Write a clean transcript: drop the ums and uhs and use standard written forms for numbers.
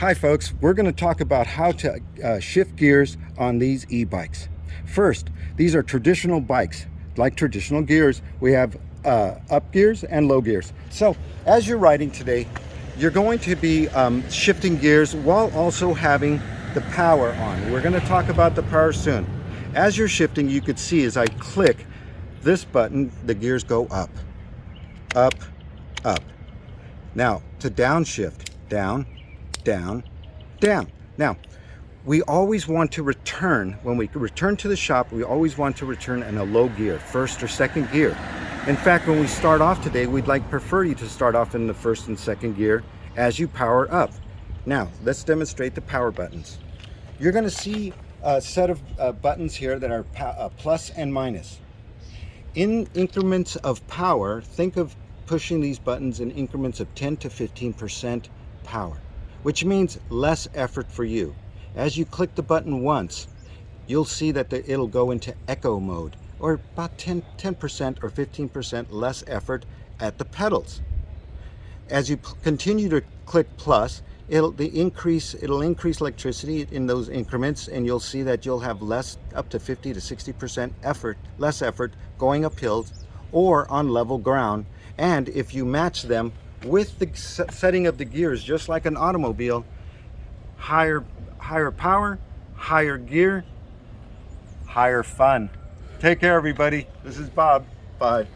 Hi folks, we're going to talk about how to shift gears on these e-bikes. First, these are traditional bikes. Like traditional gears, we have up gears and low gears. So as you're riding today, you're going to be shifting gears while also having the power on. We're going to talk about the power soon. As you're shifting, you could see as I click this button, the gears go up, up, up. Now to downshift, down, down, down. Now, we always want to return, when we return to the shop, we always want to return in a low gear, first or second gear. In fact, when we start off today, we'd prefer you to start off in the first and second gear as you power up. Now, let's demonstrate the power buttons. You're going to see a set of buttons here that are plus and minus. In increments of power, think of pushing these buttons in increments of 10 to 15% power, which means less effort for you. As you click the button once, you'll see that it'll go into echo mode, or about 10% or 15% less effort at the pedals. As you continue to click plus, it'll increase electricity in those increments, and you'll see that you'll have up to 50 to 60% less effort going up hills or on level ground. And if you match them with the setting of the gears, just like an automobile, higher power, higher gear, higher fun. Take care, everybody. This is Bob. Bye.